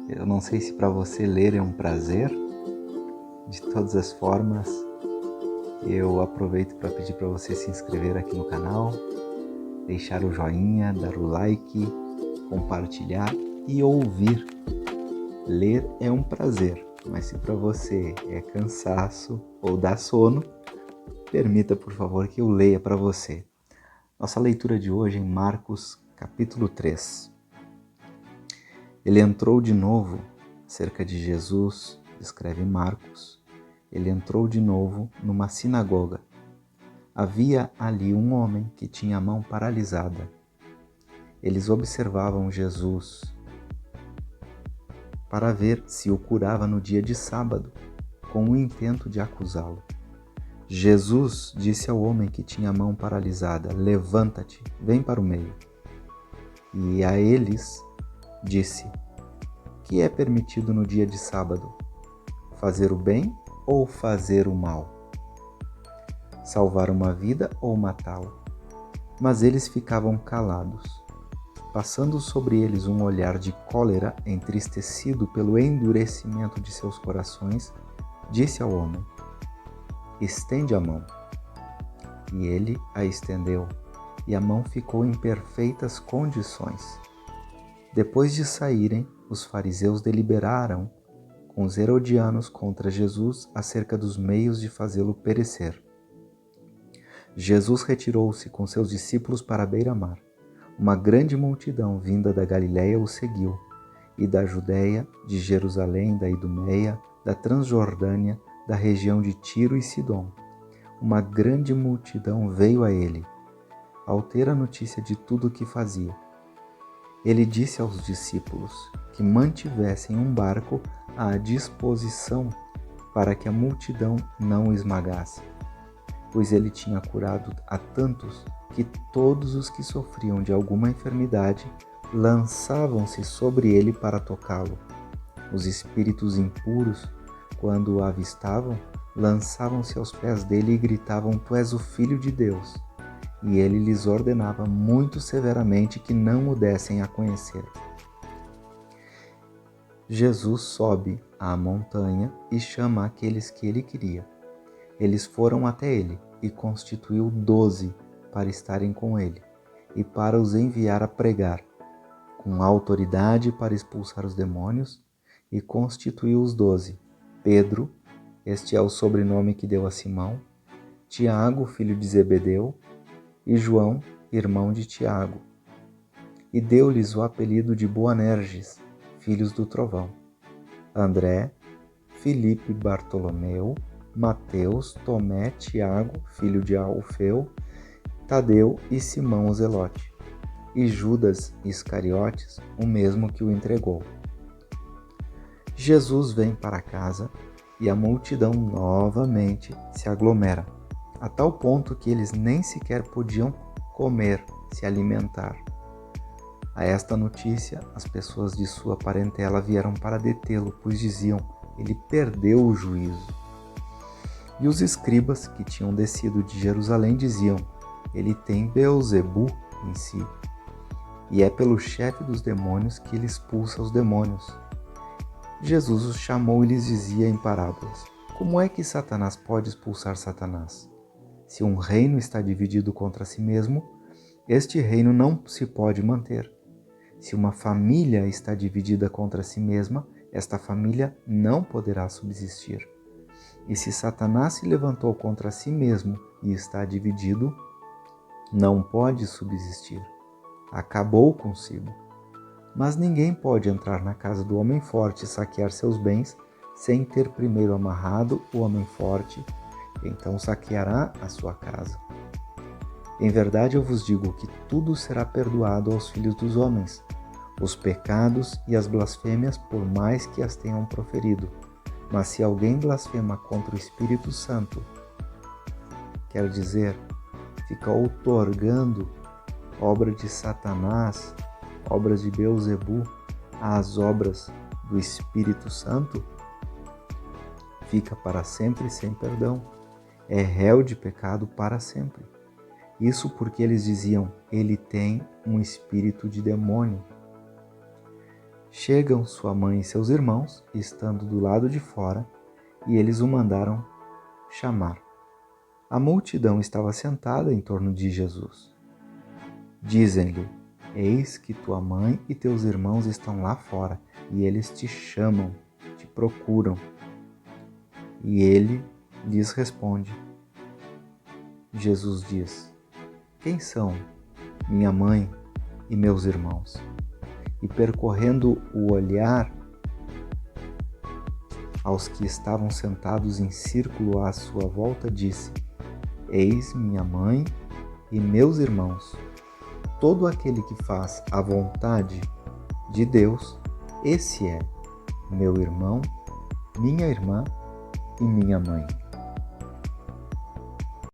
Eu não sei se para você ler é um prazer. De todas as formas, eu aproveito para pedir para você se inscrever aqui no canal, deixar o joinha, dar o like, compartilhar e ouvir. Ler é um prazer, mas se para você é cansaço ou dá sono, permita, por favor, que eu leia para você. Nossa leitura de hoje é em Marcos, capítulo 3. Ele entrou de novo, acerca de Jesus, escreve Marcos, ele entrou de novo numa sinagoga. Havia ali um homem que tinha a mão paralisada. Eles observavam Jesus para ver se o curava no dia de sábado, com o intento de acusá-lo. Jesus disse ao homem que tinha a mão paralisada: "Levanta-te, vem para o meio." E a eles disse: "Que é permitido no dia de sábado? Fazer o bem ou fazer o mal? Salvar uma vida ou matá-la?" Mas eles ficavam calados. Passando sobre eles um olhar de cólera, entristecido pelo endurecimento de seus corações, disse ao homem: "Estende a mão." E ele a estendeu, e a mão ficou em perfeitas condições. Depois de saírem, os fariseus deliberaram com os herodianos contra Jesus acerca dos meios de fazê-lo perecer. Jesus retirou-se com seus discípulos para a beira-mar. Uma grande multidão vinda da Galiléia o seguiu, e da Judéia, de Jerusalém, da Idumeia, da Transjordânia, da região de Tiro e Sidom. Uma grande multidão veio a ele, ao ter a notícia de tudo o que fazia. Ele disse aos discípulos que mantivessem um barco à disposição para que a multidão não o esmagasse, pois ele tinha curado a tantos que todos os que sofriam de alguma enfermidade lançavam-se sobre ele para tocá-lo. Os espíritos impuros, quando o avistavam, lançavam-se aos pés dele e gritavam: "Tu és o Filho de Deus." E ele lhes ordenava muito severamente que não o dessem a conhecer. Jesus sobe à montanha e chama aqueles que ele queria. Eles foram até ele e constituiu 12 para estarem com ele e para os enviar a pregar, com autoridade para expulsar os demônios, e constituiu os 12: Pedro, este é o sobrenome que deu a Simão, Tiago, filho de Zebedeu, e João, irmão de Tiago. E deu-lhes o apelido de Boanerges, filhos do trovão, André, Filipe, Bartolomeu, Mateus, Tomé, Tiago, filho de Alfeu, Tadeu e Simão o Zelote, e Judas Iscariotes, o mesmo que o entregou. Jesus vem para casa e a multidão novamente se aglomera, a tal ponto que eles nem sequer podiam comer, se alimentar. A esta notícia, as pessoas de sua parentela vieram para detê-lo, pois diziam: "Ele perdeu o juízo." E os escribas, que tinham descido de Jerusalém, diziam: "Ele tem Beelzebu em si, e é pelo chefe dos demônios que ele expulsa os demônios." Jesus os chamou e lhes dizia em parábolas: "Como é que Satanás pode expulsar Satanás? Se um reino está dividido contra si mesmo, este reino não se pode manter. Se uma família está dividida contra si mesma, esta família não poderá subsistir. E se Satanás se levantou contra si mesmo e está dividido, não pode subsistir. Acabou consigo. Mas ninguém pode entrar na casa do homem forte e saquear seus bens sem ter primeiro amarrado o homem forte, então saqueará a sua casa. Em verdade eu vos digo que tudo será perdoado aos filhos dos homens, os pecados e as blasfêmias, por mais que as tenham proferido. Mas se alguém blasfema contra o Espírito Santo, quer dizer, fica outorgando obra de Satanás, obras de Beelzebu, às obras do Espírito Santo, fica para sempre sem perdão, é réu de pecado para sempre. Isso porque eles diziam: "Ele tem um espírito de demônio." Chegam sua mãe e seus irmãos, estando do lado de fora, e eles o mandaram chamar. A multidão estava sentada em torno de Jesus. Dizem-lhe: Eis que tua mãe e teus irmãos estão lá fora, e eles te chamam, te procuram. E ele lhes responde. Jesus diz: Quem são minha mãe e meus irmãos? E percorrendo o olhar aos que estavam sentados em círculo à sua volta, disse: Eis minha mãe e meus irmãos. Todo aquele que faz a vontade de Deus, esse é meu irmão, minha irmã e minha mãe.